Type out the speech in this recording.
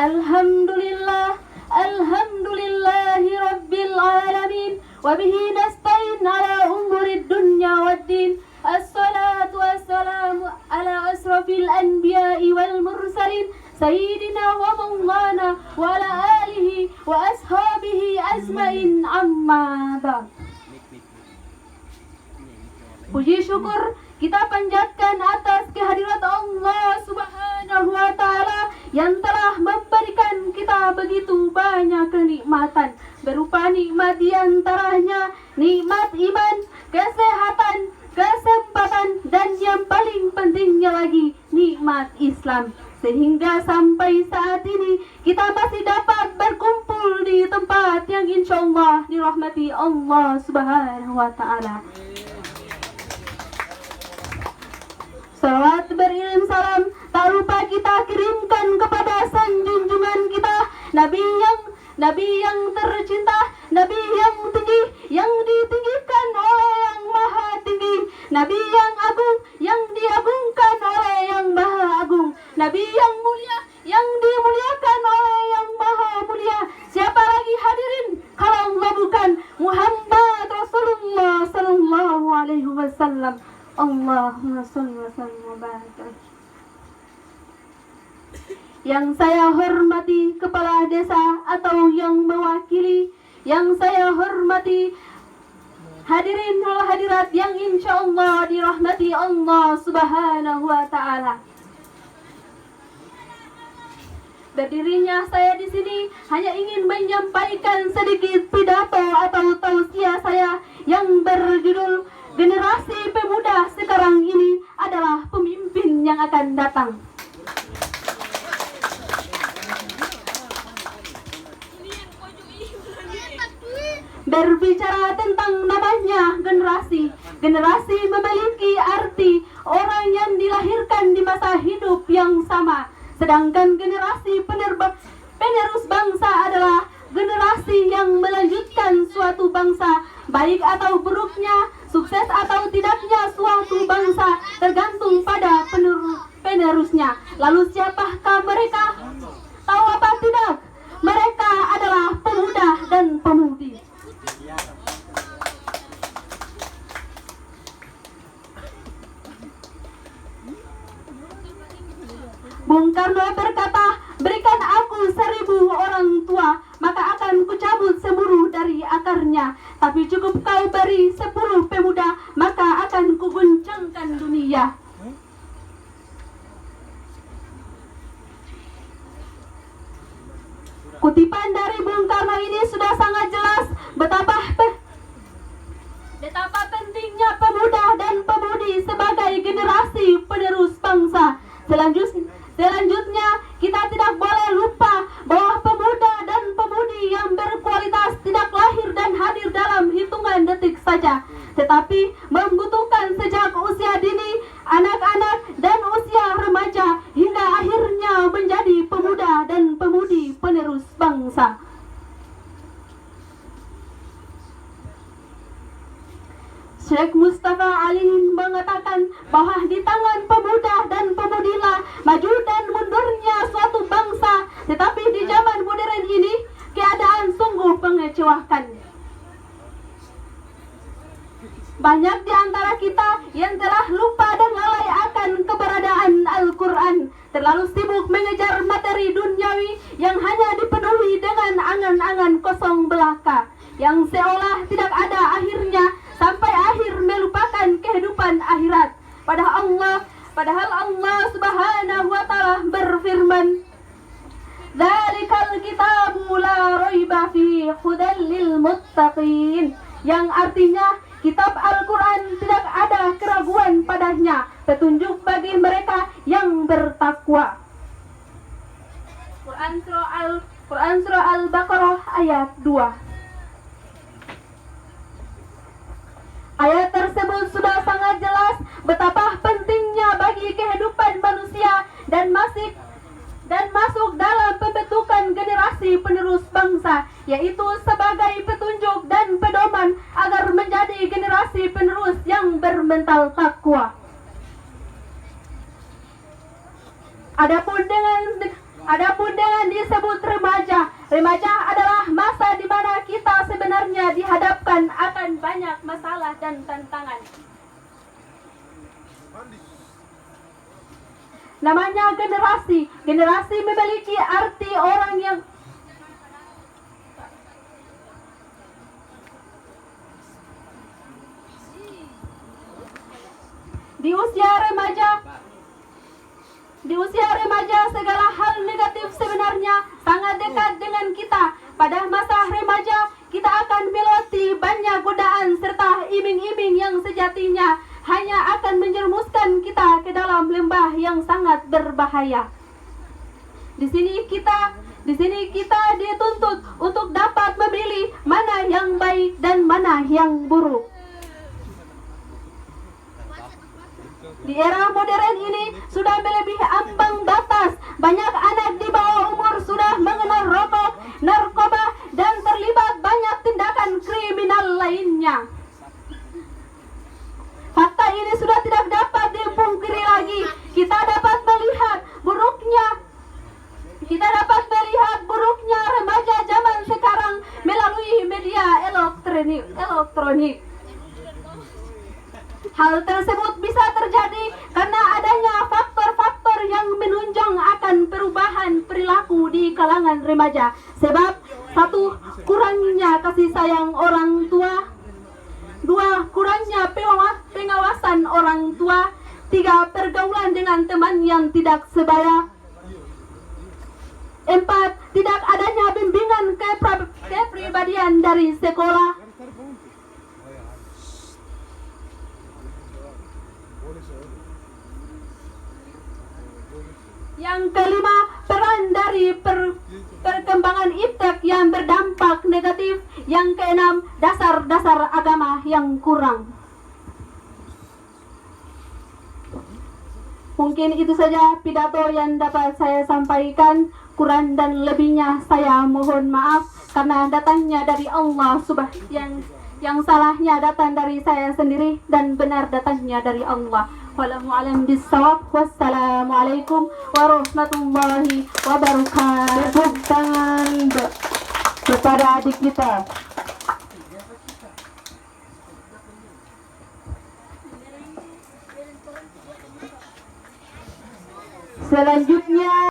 Alhamdulillah, alhamdulillahi rabbil alamin, wa bihi nasta'in ala umurid dunya waddin. Assalatu wassalamu ala asrafil anbiya'i wal mursalin, sayyidina wa maulana wa ala alihi wa ashabihi azmain, amma ba'd. Puji syukur kita panjatkan atas kehadirat Allah Subhanahu wa Ta'ala yang telah memberikan kita begitu banyak kenikmatan, berupa nikmat diantaranya nikmat iman, kesehatan, kesempatan, dan yang paling pentingnya lagi nikmat Islam. Sehingga sampai saat ini kita masih dapat berkumpul di tempat yang insya Allah dirahmati Allah Subhanahu wa Ta'ala. Salawat beririm salam tak lupa kita kirimkan kepada sang junjungan kita, Nabi yang tercinta, Nabi yang tinggi, yang ditinggikan oleh yang maha tinggi, Nabi yang agung, yang diagungkan oleh yang maha agung, Nabi yang mulia, yang dimuliakan oleh yang maha mulia. Siapa lagi hadirin kalau Allah bukan Muhammad Rasulullah sallallahu alaihi wasallam. Allahumma shalli wa sallim wa barik. Yang saya hormati kepala desa atau yang mewakili, yang saya hormati hadirin wal hadirat yang insya Allah dirahmati Allah Subhanahu wa Ta'ala. Berdirinya saya di sini hanya ingin menyampaikan sedikit pidato atau tausiah saya yang berjudul Generasi pemuda sekarang ini adalah pemimpin yang akan datang. Berbicara tentang namanya generasi memiliki arti orang yang dilahirkan di masa hidup yang sama. Sedangkan generasi penerus bangsa adalah generasi yang melanjutkan suatu bangsa, baik atau buruknya, sukses atau tidaknya suatu bangsa tergantung pada penerusnya. Lalu siapakah mereka? Tahu apa tidak? Mereka adalah pemuda dan pemudi. Bung Karno berkata, berikan aku 1000 orang tua, maka akan kucabut seluruh dari akarnya. Tapi cukup kau beri 10 pemuda, maka akan kuguncangkan dunia. Kutipan dari Bung Karno ini sudah sangat jelas betapa pentingnya pemuda dan pemudi sebagai generasi penerus bangsa. Selanjutnya, kita tidak boleh lupa bahwa pemuda dan pemudi yang berkualitas tidak lahir dan hadir dalam hitungan detik saja, tetapi membutuhkan sejak usia dini, anak-anak, dan usia remaja hingga akhirnya menjadi pemuda dan pemudi penerus bangsa. Syekh Mustafa Ali mengatakan bahwa di tangan pemuda dan pemudilah maju dan mundurnya suatu bangsa. Tetapi di zaman modern ini keadaan sungguh mengecewakan. Banyak di antara kita yang telah lupa dan lalai akan keberadaan Al-Quran, terlalu sibuk mengejar materi duniawi yang hanya dipenuhi dengan angan-angan kosong belaka, yang seolah tidak ada akhirnya, sampai akhir melupakan kehidupan akhirat. Padahal Allah Subhanahu wa Ta'ala berfirman, "Dzalikal kitabu la raiba fi hudal lil muttaqin," yang artinya kitab Al-Quran tidak ada keraguan padanya, petunjuk bagi mereka yang bertakwa. Quran surah Al-Baqarah ayat 2. Ayat tersebut sudah sangat jelas betapa pentingnya bagi kehidupan manusia dan masuk dalam pembentukan generasi penerus bangsa, yaitu sebagai petunjuk dan pedoman agar menjadi generasi penerus yang bermental takwa. Adapun dengan disebut remaja, remaja adalah masa di mana kita sebenarnya dihadapkan akan banyak masalah dan tantangan. Namanya generasi. Generasi memiliki arti orang yang di usia remaja segala hal negatif sebenarnya sangat dekat dengan kita. Pada masa remaja kita akan melewati banyak godaan serta iming-iming yang sejatinya hanya akan menjerumuskan kita ke dalam lembah yang sangat berbahaya. Di sini kita dituntut untuk dapat memilih mana yang baik dan mana yang buruk. Di era modern ini sudah melebihi ambang batas. Banyak anak di bawah umur sudah mengenal rokok, narkoba, dan terlibat banyak tindakan kriminal lainnya. Fakta ini sudah tidak dapat dipungkiri lagi. Kita dapat melihat buruknya remaja zaman sekarang melalui media elektronik. Hal tersebut bisa terjadi karena adanya faktor-faktor yang menunjang akan perubahan perilaku di kalangan remaja. Sebab satu, kurangnya kasih sayang orang tua. Dua, kurangnya pengawasan orang tua. Tiga, pergaulan dengan teman yang tidak sebaya. Empat, tidak adanya bimbingan kepribadian dari sekolah. Yang kelima, peran dari perkembangan iptek yang berdampak negatif. Yang keenam, dasar-dasar agama yang kurang. Mungkin itu saja pidato yang dapat saya sampaikan. Kurang dan lebihnya saya mohon maaf karena datangnya dari Allah yang salahnya datang dari saya sendiri dan benar datangnya dari Allah. Wallahu a'lam bishawab. Wassalamualaikum warahmatullahi wabarakatuh. Tepuk tangan kepada adik kita. Selanjutnya